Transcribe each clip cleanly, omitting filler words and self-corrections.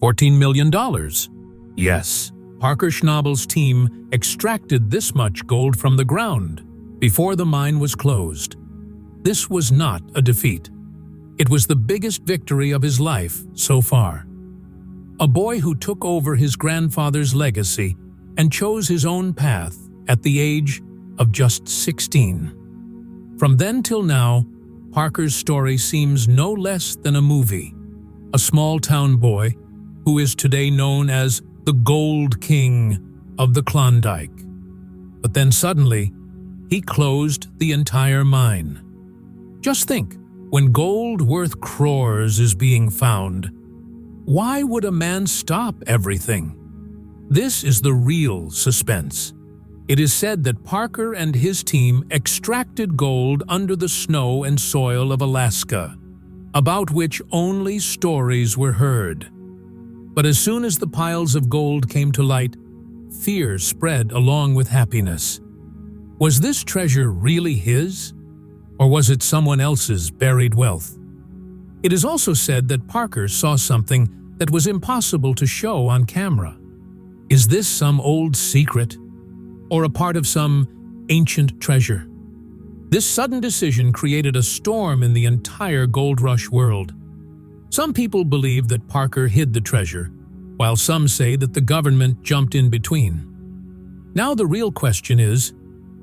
$14 million. Yes, Parker Schnabel's team extracted this much gold from the ground before the mine was closed. This was not a defeat. It was the biggest victory of his life so far. A boy who took over his grandfather's legacy and chose his own path at the age of just 16. From then till now, Parker's story seems no less than a movie. A small-town boy who is today known as the Gold King of the Klondike. But then suddenly, he closed the entire mine. Just think, when gold worth crores is being found, why would a man stop everything? This is the real suspense. It is said that Parker and his team extracted gold under the snow and soil of Alaska, about which only stories were heard. But as soon as the piles of gold came to light, fear spread along with happiness. Was this treasure really his? Or was it someone else's buried wealth? It is also said that Parker saw something that was impossible to show on camera. Is this some old secret? Or a part of some ancient treasure? This sudden decision created a storm in the entire gold rush world. Some people believe that Parker hid the treasure, while some say that the government jumped in between. Now the real question is,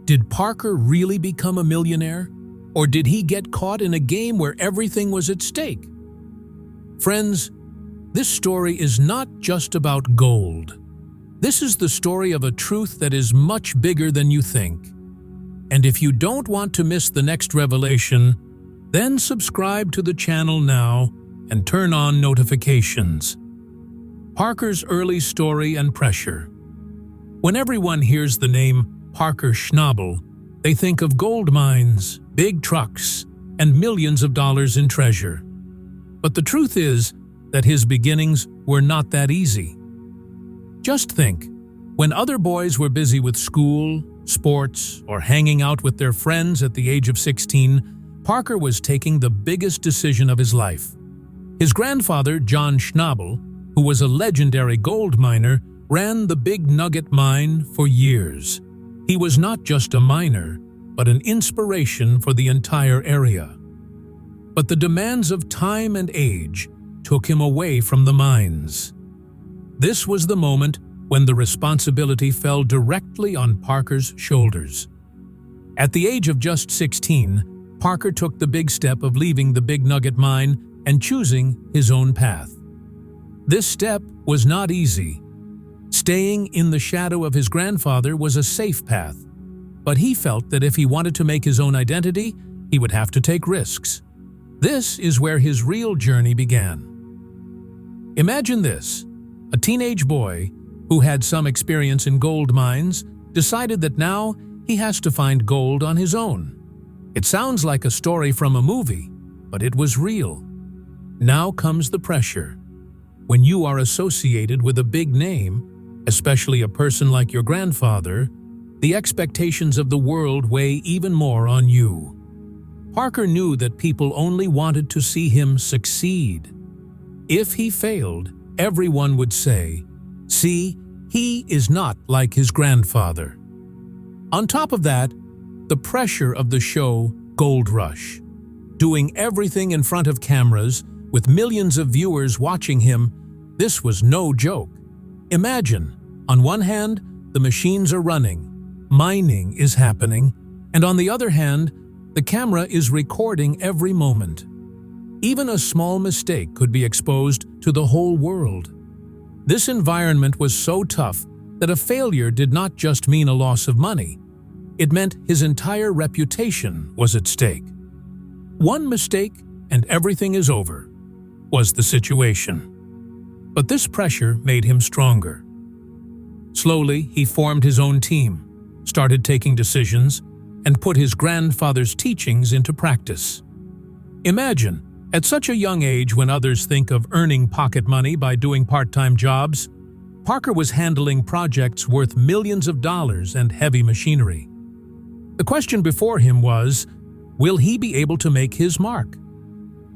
did Parker really become a millionaire? Or did he get caught in a game where everything was at stake? Friends, this story is not just about gold. This is the story of a truth that is much bigger than you think. And if you don't want to miss the next revelation, then subscribe to the channel now and turn on notifications. Parker's early story and pressure. When everyone hears the name Parker Schnabel, they think of gold mines, big trucks, and millions of dollars in treasure. But the truth is that his beginnings were not that easy. Just think, when other boys were busy with school, sports, or hanging out with their friends at the age of 16, Parker was taking the biggest decision of his life. His grandfather, John Schnabel, who was a legendary gold miner, ran the Big Nugget mine for years. He was not just a miner, but an inspiration for the entire area. But the demands of time and age took him away from the mines. This was the moment when the responsibility fell directly on Parker's shoulders. At the age of just 16, Parker took the big step of leaving the Big Nugget mine and choosing his own path. This step was not easy. Staying in the shadow of his grandfather was a safe path, but he felt that if he wanted to make his own identity, he would have to take risks. This is where his real journey began. Imagine this: a teenage boy who had some experience in gold mines decided that now he has to find gold on his own. It sounds like a story from a movie, but it was real. Now comes the pressure. When you are associated with a big name, especially a person like your grandfather, the expectations of the world weigh even more on you. Parker knew that people only wanted to see him succeed. If he failed, everyone would say, "See, he is not like his grandfather." On top of that, the pressure of the show Gold Rush. Doing everything in front of cameras, with millions of viewers watching him, this was no joke. Imagine, on one hand, the machines are running, mining is happening, and on the other hand, the camera is recording every moment. Even a small mistake could be exposed to the whole world. This environment was so tough that a failure did not just mean a loss of money. It meant his entire reputation was at stake. One mistake and everything is over, was the situation. But this pressure made him stronger. Slowly, he formed his own team, started taking decisions, and put his grandfather's teachings into practice. Imagine, at such a young age when others think of earning pocket money by doing part-time jobs, Parker was handling projects worth millions of dollars and heavy machinery. The question before him was, will he be able to make his mark?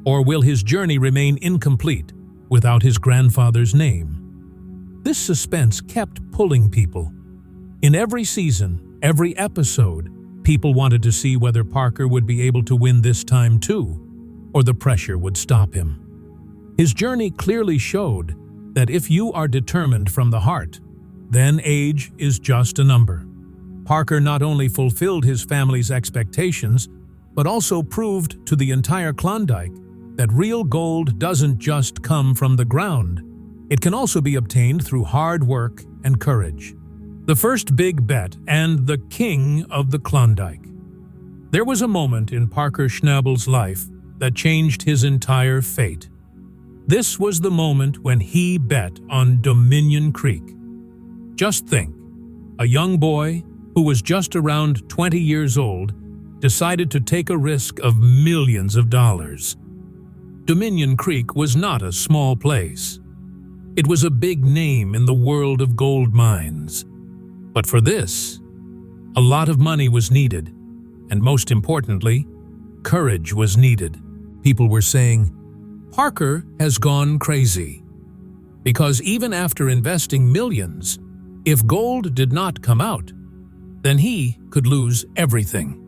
Or will his journey remain incomplete without his grandfather's name. This suspense kept pulling people. In every season, every episode, people wanted to see whether Parker would be able to win this time too, or the pressure would stop him. His journey clearly showed that if you are determined from the heart, then age is just a number. Parker not only fulfilled his family's expectations, but also proved to the entire Klondike that real gold doesn't just come from the ground. It can also be obtained through hard work and courage. The first big bet and the king of the Klondike. There was a moment in Parker Schnabel's life that changed his entire fate. This was the moment when he bet on Dominion Creek. Just think, a young boy who was just around 20 years old decided to take a risk of millions of dollars. Dominion Creek was not a small place. It was a big name in the world of gold mines. But for this, a lot of money was needed, and most importantly, courage was needed. People were saying, Parker has gone crazy. Because even after investing millions, if gold did not come out, then he could lose everything.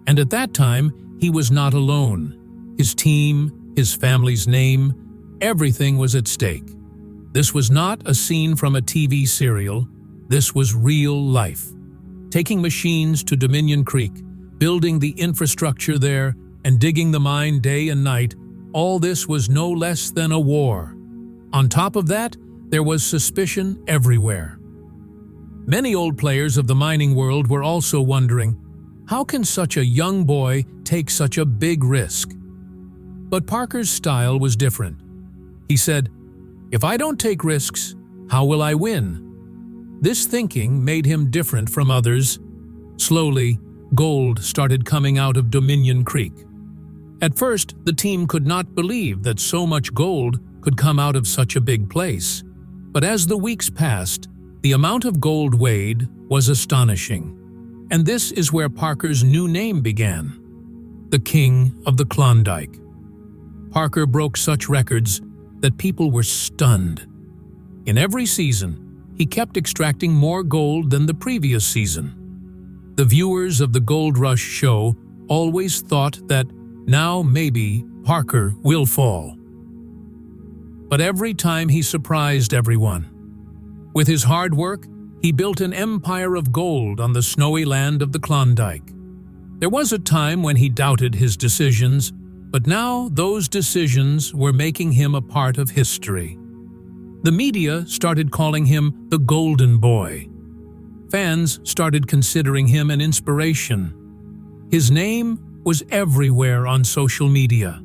And at that time, he was not alone. His team, his family's name, everything was at stake. This was not a scene from a TV serial. This was real life. Taking machines to Dominion Creek, building the infrastructure there, and digging the mine day and night, all this was no less than a war. On top of that, there was suspicion everywhere. Many old players of the mining world were also wondering, how can such a young boy take such a big risk? But Parker's style was different. He said, if I don't take risks, how will I win? This thinking made him different from others. Slowly, gold started coming out of Dominion Creek. At first, the team could not believe that so much gold could come out of such a big place. But as the weeks passed, the amount of gold weighed was astonishing. And this is where Parker's new name began, the King of the Klondike. Parker broke such records that people were stunned. In every season, he kept extracting more gold than the previous season. The viewers of the Gold Rush show always thought that now maybe Parker will fall. But every time he surprised everyone. With his hard work, he built an empire of gold on the snowy land of the Klondike. There was a time when he doubted his decisions, but now those decisions were making him a part of history. The media started calling him the Golden Boy. Fans started considering him an inspiration. His name was everywhere on social media.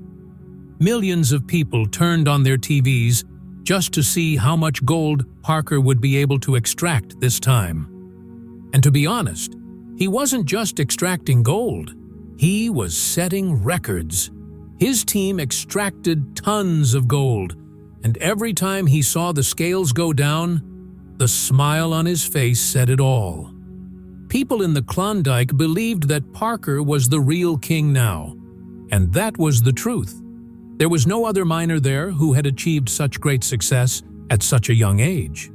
Millions of people turned on their TVs just to see how much gold Parker would be able to extract this time. And to be honest, he wasn't just extracting gold. He was setting records. His team extracted tons of gold, and every time he saw the scales go down, the smile on his face said it all. People in the Klondike believed that Parker was the real king now, and that was the truth. There was no other miner there who had achieved such great success at such a young age.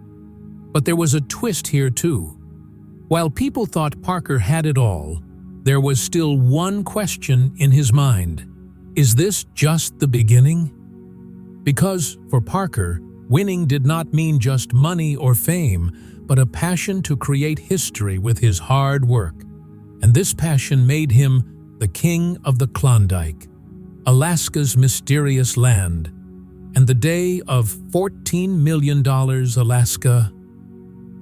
But there was a twist here too. While people thought Parker had it all, there was still one question in his mind. Is this just the beginning? Because for Parker, winning did not mean just money or fame, but a passion to create history with his hard work. And this passion made him the king of the Klondike, Alaska's mysterious land, and the day of $14 million Alaska.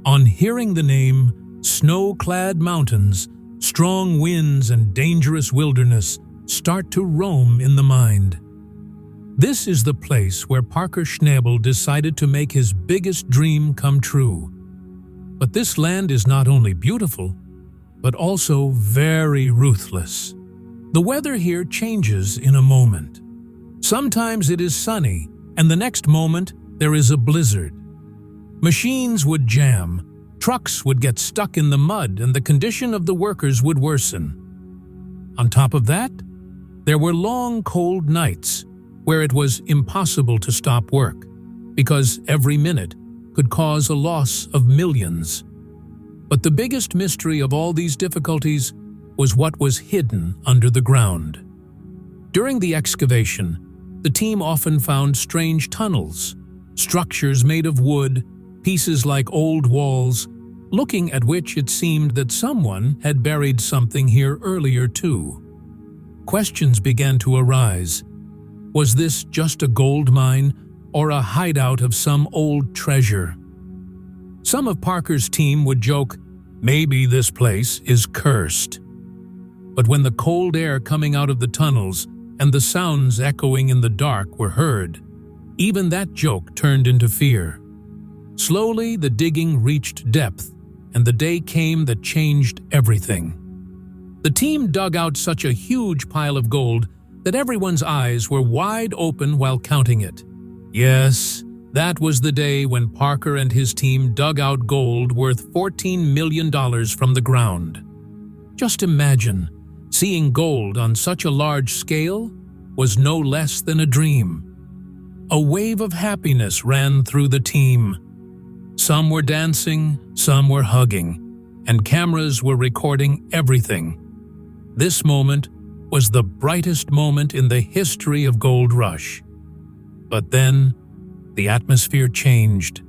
On hearing the name, snow-clad mountains, strong winds, and dangerous wilderness start to roam in the mind. This is the place where Parker Schnabel decided to make his biggest dream come true. But this land is not only beautiful, but also very ruthless. The weather here changes in a moment. Sometimes it is sunny, and the next moment there is a blizzard. Machines would jam, trucks would get stuck in the mud, and the condition of the workers would worsen. On top of that, there were long, cold nights, where it was impossible to stop work, because every minute could cause a loss of millions. But the biggest mystery of all these difficulties was what was hidden under the ground. During the excavation, the team often found strange tunnels, structures made of wood, pieces like old walls, looking at which it seemed that someone had buried something here earlier too. Questions began to arise. Was this just a gold mine or a hideout of some old treasure? Some of Parker's team would joke, "Maybe this place is cursed." But when the cold air coming out of the tunnels and the sounds echoing in the dark were heard, even that joke turned into fear. Slowly, the digging reached depth, and the day came that changed everything. The team dug out such a huge pile of gold that everyone's eyes were wide open while counting it. Yes, that was the day when Parker and his team dug out gold worth $14 million from the ground. Just imagine, seeing gold on such a large scale was no less than a dream. A wave of happiness ran through the team. Some were dancing, some were hugging, and cameras were recording everything. This moment was the brightest moment in the history of Gold Rush. But then, the atmosphere changed.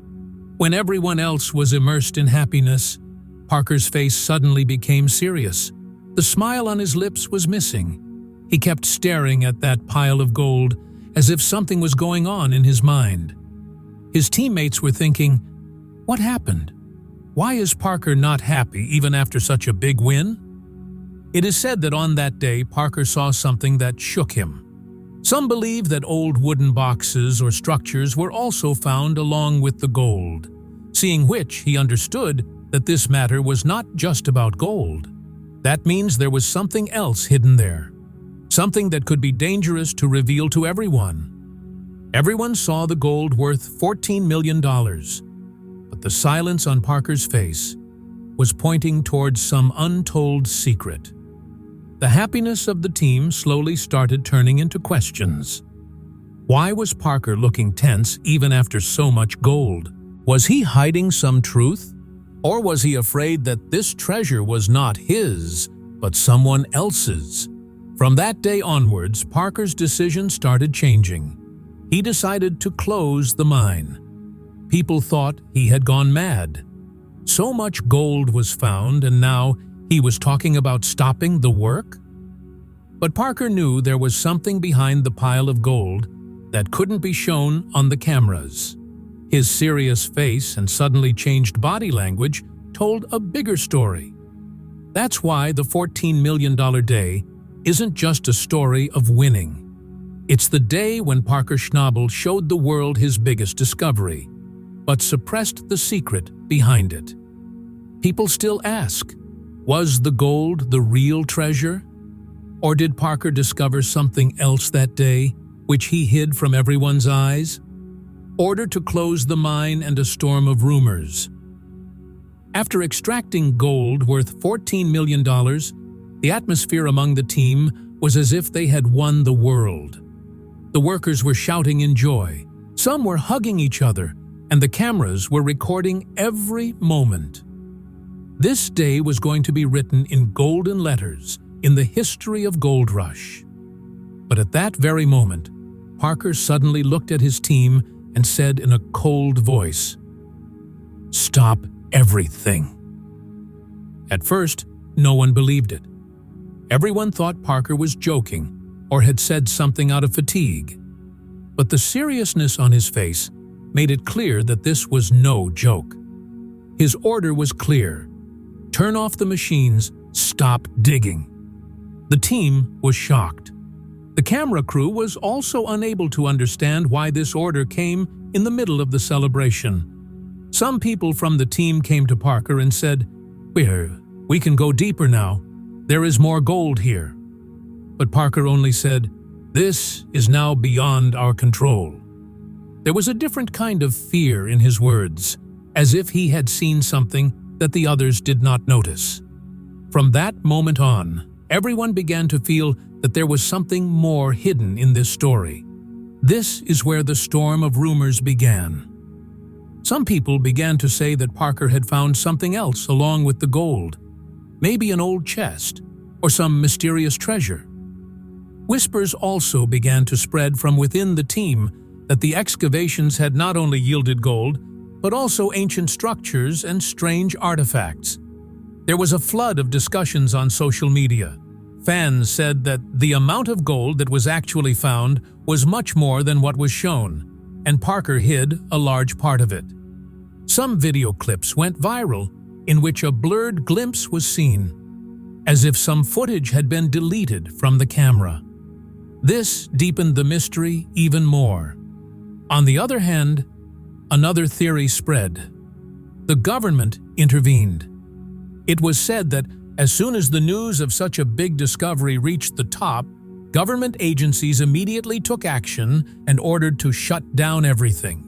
When everyone else was immersed in happiness, Parker's face suddenly became serious. The smile on his lips was missing. He kept staring at that pile of gold as if something was going on in his mind. His teammates were thinking, "What happened? Why is Parker not happy even after such a big win?" It is said that on that day, Parker saw something that shook him. Some believe that old wooden boxes or structures were also found along with the gold, seeing which he understood that this matter was not just about gold. That means there was something else hidden there, something that could be dangerous to reveal to everyone. Everyone saw the gold worth $14 million, but the silence on Parker's face was pointing towards some untold secret. The happiness of the team slowly started turning into questions. Why was Parker looking tense even after so much gold? Was he hiding some truth? Or was he afraid that this treasure was not his, but someone else's? From that day onwards, Parker's decision started changing. He decided to close the mine. People thought he had gone mad. So much gold was found, and now he was talking about stopping the work? But Parker knew there was something behind the pile of gold that couldn't be shown on the cameras. His serious face and suddenly changed body language told a bigger story. That's why the $14 million day isn't just a story of winning. It's the day when Parker Schnabel showed the world his biggest discovery, but suppressed the secret behind it. People still ask, was the gold the real treasure? Or did Parker discover something else that day, which he hid from everyone's eyes? Order to close the mine and a storm of rumors. After extracting gold worth $14 million, the atmosphere among the team was as if they had won the world. The workers were shouting in joy, some were hugging each other, and the cameras were recording every moment. This day was going to be written in golden letters in the history of Gold Rush. But at that very moment, Parker suddenly looked at his team and said in a cold voice, "Stop everything." At first, no one believed it. Everyone thought Parker was joking or had said something out of fatigue. But the seriousness on his face made it clear that this was no joke. His order was clear: turn off the machines, stop digging. The team was shocked. The camera crew was also unable to understand why this order came in the middle of the celebration. Some people from the team came to Parker and said, We can go deeper now. There is more gold here." But Parker only said, "This is now beyond our control." There was a different kind of fear in his words, as if he had seen something that the others did not notice. From that moment on, everyone began to feel that there was something more hidden in this story. This is where the storm of rumors began. Some people began to say that Parker had found something else along with the gold, maybe an old chest or some mysterious treasure. Whispers also began to spread from within the team that the excavations had not only yielded gold, but also ancient structures and strange artifacts. There was a flood of discussions on social media. Fans said that the amount of gold that was actually found was much more than what was shown, and Parker hid a large part of it. Some video clips went viral in which a blurred glimpse was seen, as if some footage had been deleted from the camera. This deepened the mystery even more. On the other hand, another theory spread. The government intervened. It was said that as soon as the news of such a big discovery reached the top, government agencies immediately took action and ordered to shut down everything.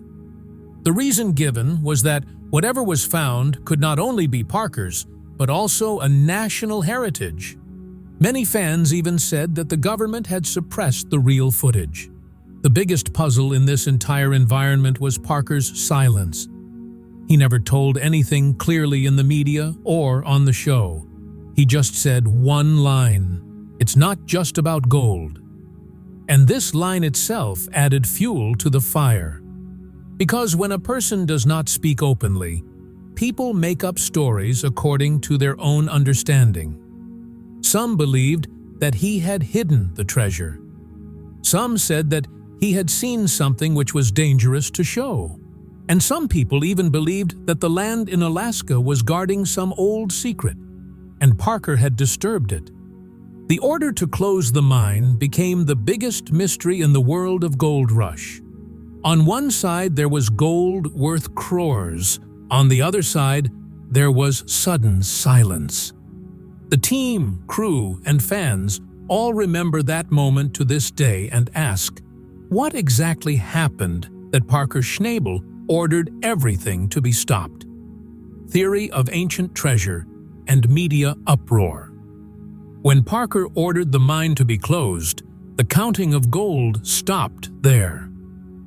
The reason given was that whatever was found could not only be Parker's, but also a national heritage. Many fans even said that the government had suppressed the real footage. The biggest puzzle in this entire environment was Parker's silence. He never told anything clearly in the media or on the show. He just said one line: "It's not just about gold." And this line itself added fuel to the fire. Because when a person does not speak openly, people make up stories according to their own understanding. Some believed that he had hidden the treasure. Some said that he had seen something which was dangerous to show. And some people even believed that the land in Alaska was guarding some old secret, and Parker had disturbed it. The order to close the mine became the biggest mystery in the world of gold rush. On one side there was gold worth crores. On the other side, there was sudden silence. The team, crew, and fans all remember that moment to this day and ask, what exactly happened that Parker Schnabel ordered everything to be stopped? Theory of ancient treasure and media uproar. When Parker ordered the mine to be closed, the counting of gold stopped there.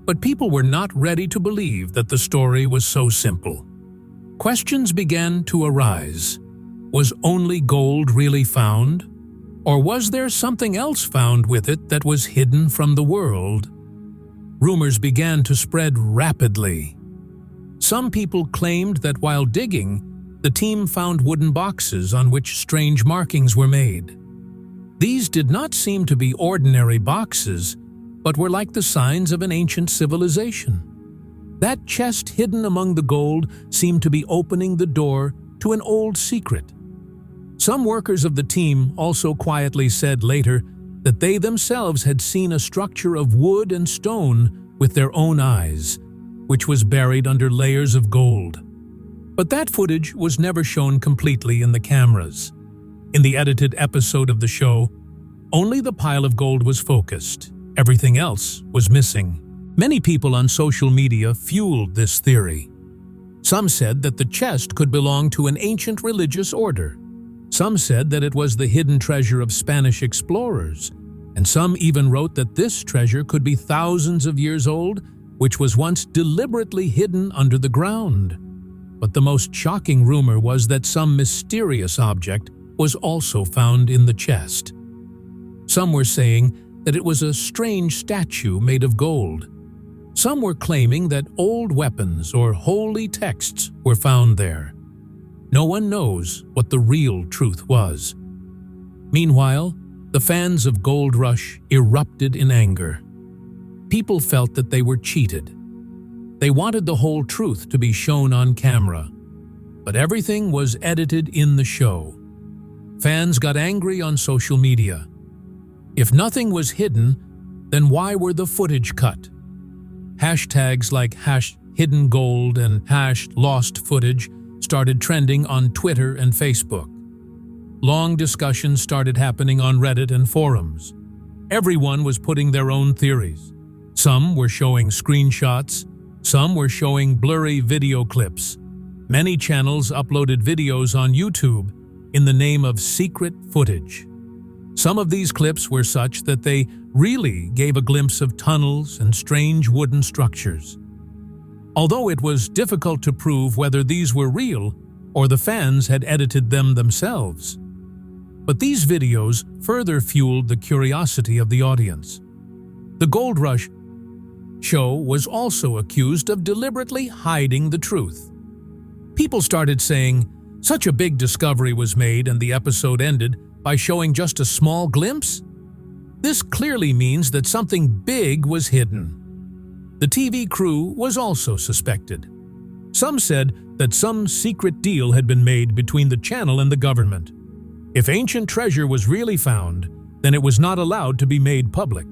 But people were not ready to believe that the story was so simple. Questions began to arise. Was only gold really found? Or was there something else found with it that was hidden from the world? Rumors began to spread rapidly. Some people claimed that while digging, the team found wooden boxes on which strange markings were made. These did not seem to be ordinary boxes, but were like the signs of an ancient civilization. That chest hidden among the gold seemed to be opening the door to an old secret. Some workers of the team also quietly said later that they themselves had seen a structure of wood and stone with their own eyes, which was buried under layers of gold. But that footage was never shown completely in the cameras. In the edited episode of the show, only the pile of gold was focused. Everything else was missing. Many people on social media fueled this theory. Some said that the chest could belong to an ancient religious order. Some said that it was the hidden treasure of Spanish explorers, and some even wrote that this treasure could be thousands of years old, which was once deliberately hidden under the ground. But the most shocking rumor was that some mysterious object was also found in the chest. Some were saying that it was a strange statue made of gold. Some were claiming that old weapons or holy texts were found there. No one knows what the real truth was. Meanwhile, the fans of Gold Rush erupted in anger. People felt that they were cheated. They wanted the whole truth to be shown on camera, but everything was edited in the show. Fans got angry on social media. If nothing was hidden, then why were the footage cut? Hashtags like #HiddenGold and #LostFootage started trending on Twitter and Facebook. Long discussions started happening on Reddit and forums. Everyone was putting their own theories. Some were showing screenshots, some were showing blurry video clips. Many channels uploaded videos on YouTube in the name of secret footage. Some of these clips were such that they really gave a glimpse of tunnels and strange wooden structures. Although it was difficult to prove whether these were real or the fans had edited them themselves. But these videos further fueled the curiosity of the audience. The Gold Rush show was also accused of deliberately hiding the truth. People started saying, such a big discovery was made and the episode ended by showing just a small glimpse? This clearly means that something big was hidden. The TV crew was also suspected. Some said that some secret deal had been made between the channel and the government. If ancient treasure was really found, then it was not allowed to be made public.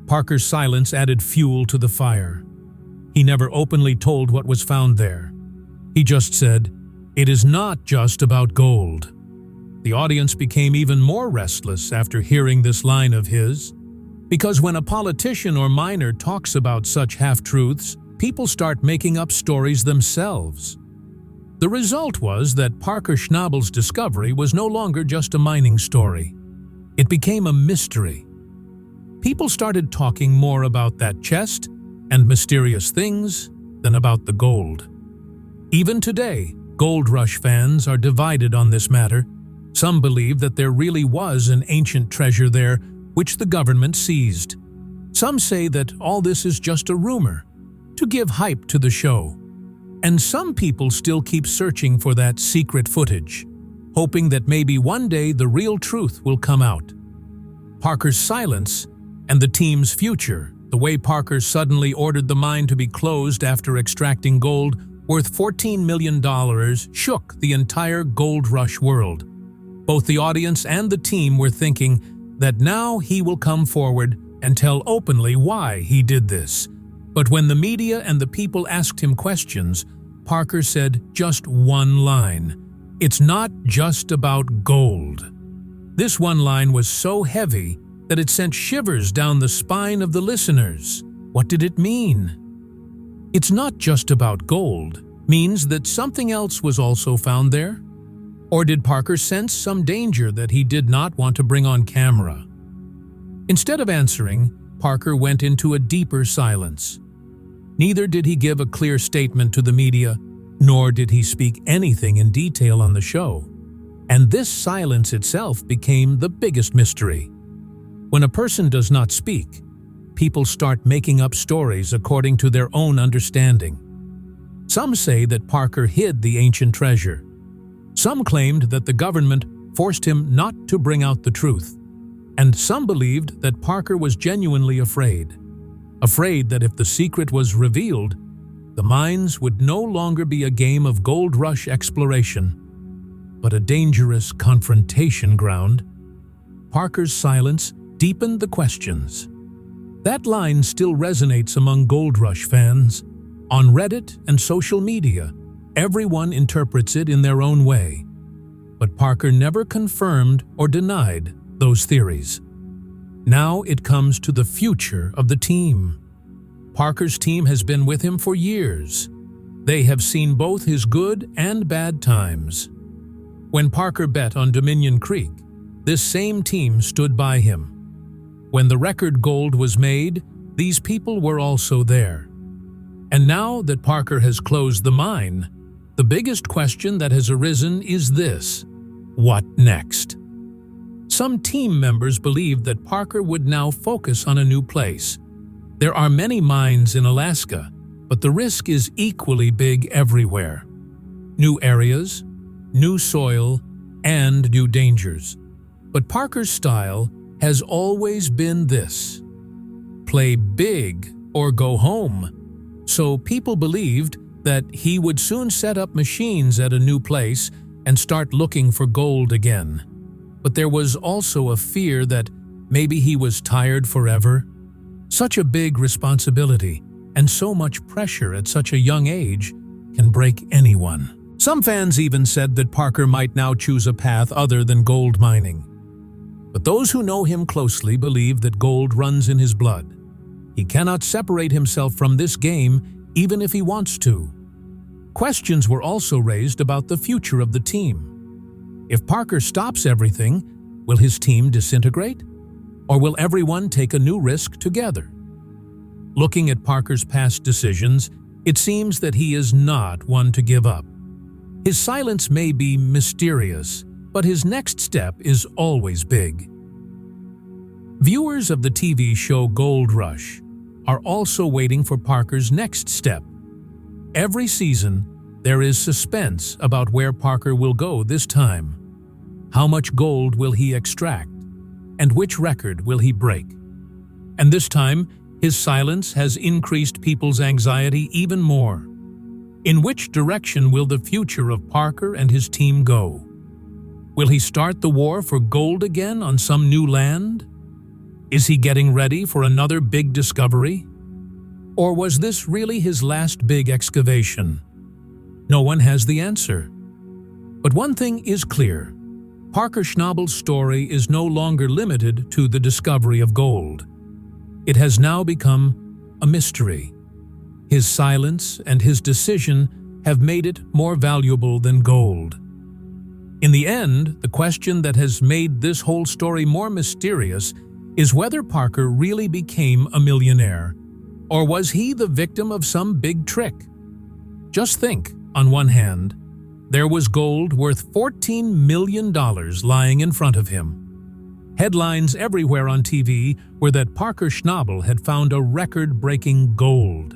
Parker's silence added fuel to the fire. He never openly told what was found there. He just said, "It is not just about gold." The audience became even more restless after hearing this line of his, because when a politician or miner talks about such half-truths, people start making up stories themselves. The result was that Parker Schnabel's discovery was no longer just a mining story. It became a mystery. People started talking more about that chest and mysterious things than about the gold. Even today, Gold Rush fans are divided on this matter. Some believe that there really was an ancient treasure there which the government seized. Some say that all this is just a rumor to give hype to the show. And some people still keep searching for that secret footage, hoping that maybe one day the real truth will come out. Parker's silence and the team's future, the way Parker suddenly ordered the mine to be closed after extracting gold worth $14 million, shook the entire Gold Rush world. Both the audience and the team were thinking that now he will come forward and tell openly why he did this. But when the media and the people asked him questions, Parker said just one line: "It's not just about gold." This one line was so heavy that it sent shivers down the spine of the listeners. What did it mean? "It's not just about gold" means that something else was also found there? Or did Parker sense some danger that he did not want to bring on camera? Instead of answering, Parker went into a deeper silence. Neither did he give a clear statement to the media, nor did he speak anything in detail on the show. And this silence itself became the biggest mystery. When a person does not speak, people start making up stories according to their own understanding. Some say that Parker hid the ancient treasure. Some claimed that the government forced him not to bring out the truth. And some believed that Parker was genuinely afraid that if the secret was revealed, the mines would no longer be a game of Gold Rush exploration, but a dangerous confrontation ground. Parker's silence deepened the questions. That line still resonates among Gold Rush fans. On Reddit and social media, everyone interprets it in their own way. But Parker never confirmed or denied those theories. Now it comes to the future of the team. Parker's team has been with him for years. They have seen both his good and bad times. When Parker bet on Dominion Creek, this same team stood by him. When the record gold was made, these people were also there. And now that Parker has closed the mine, the biggest question that has arisen is this: what next? Some team members believe that Parker would now focus on a new place. There are many mines in Alaska, but the risk is equally big everywhere. New areas, new soil, and new dangers. But Parker's style has always been this: play big or go home. So people believed that he would soon set up machines at a new place and start looking for gold again. But there was also a fear that maybe he was tired forever. Such a big responsibility and so much pressure at such a young age can break anyone. Some fans even said that Parker might now choose a path other than gold mining. But those who know him closely believe that gold runs in his blood. He cannot separate himself from this game even if he wants to. Questions were also raised about the future of the team. If Parker stops everything, Will his team disintegrate? Or will everyone take a new risk together? Looking at Parker's past decisions, it seems that he is not one to give up. His silence may be mysterious, but his next step is always big. Viewers of the TV show Gold Rush are also waiting for Parker's next step. Every season, there is suspense about where Parker will go this time. How much gold will he extract? And which record will he break? And this time, his silence has increased people's anxiety even more. In which direction will the future of Parker and his team go? Will he start the war for gold again on some new land? Is he getting ready for another big discovery? Or was this really his last big excavation? No one has the answer. But one thing is clear. Parker Schnabel's story is no longer limited to the discovery of gold. It has now become a mystery. His silence and his decision have made it more valuable than gold. In the end, the question that has made this whole story more mysterious is whether Parker really became a millionaire, or was he the victim of some big trick? Just think, on one hand, there was gold worth $14 million lying in front of him. Headlines everywhere on TV were that Parker Schnabel had found a record-breaking gold.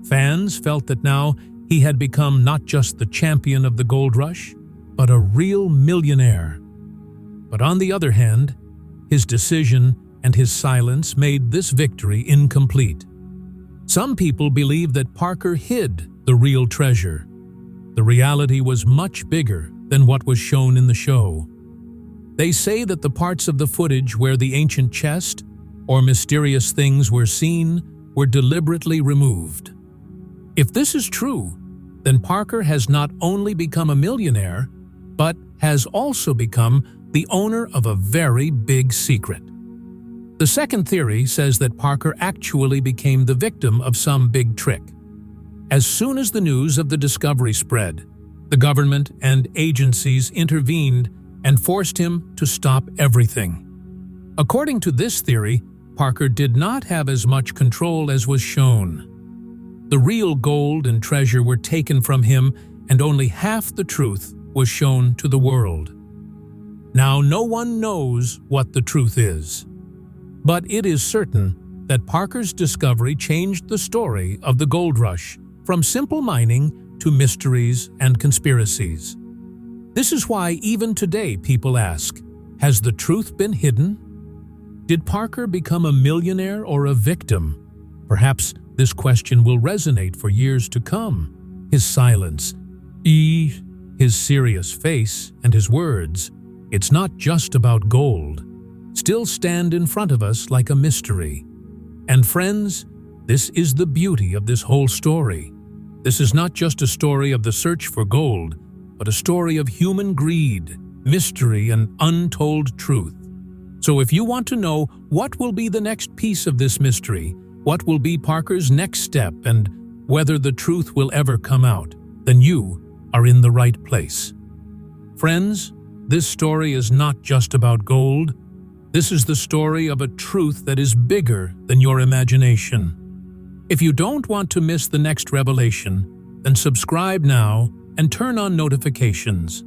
Fans felt that now he had become not just the champion of the gold rush, but a real millionaire. But on the other hand, his decision and his silence made this victory incomplete. Some people believe that Parker hid the real treasure. The reality was much bigger than what was shown in the show. They say that the parts of the footage where the ancient chest or mysterious things were seen were deliberately removed. If this is true, then Parker has not only become a millionaire, but has also become the owner of a very big secret. The second theory says that Parker actually became the victim of some big trick. As soon as the news of the discovery spread, the government and agencies intervened and forced him to stop everything. According to this theory, Parker did not have as much control as was shown. The real gold and treasure were taken from him, and only half the truth was shown to the world. Now, no one knows what the truth is. But it is certain that Parker's discovery changed the story of the gold rush from simple mining to mysteries and conspiracies. This is why even today people ask, has the truth been hidden? Did Parker become a millionaire or a victim? Perhaps this question will resonate for years to come. His silence, his serious face, and his words, "It's not just about gold," still stand in front of us like a mystery. And friends, this is the beauty of this whole story. This is not just a story of the search for gold, but a story of human greed, mystery, and untold truth. So if you want to know what will be the next piece of this mystery, what will be Parker's next step, and whether the truth will ever come out, then you are in the right place. Friends, this story is not just about gold. This is the story of a truth that is bigger than your imagination. If you don't want to miss the next revelation, then subscribe now and turn on notifications.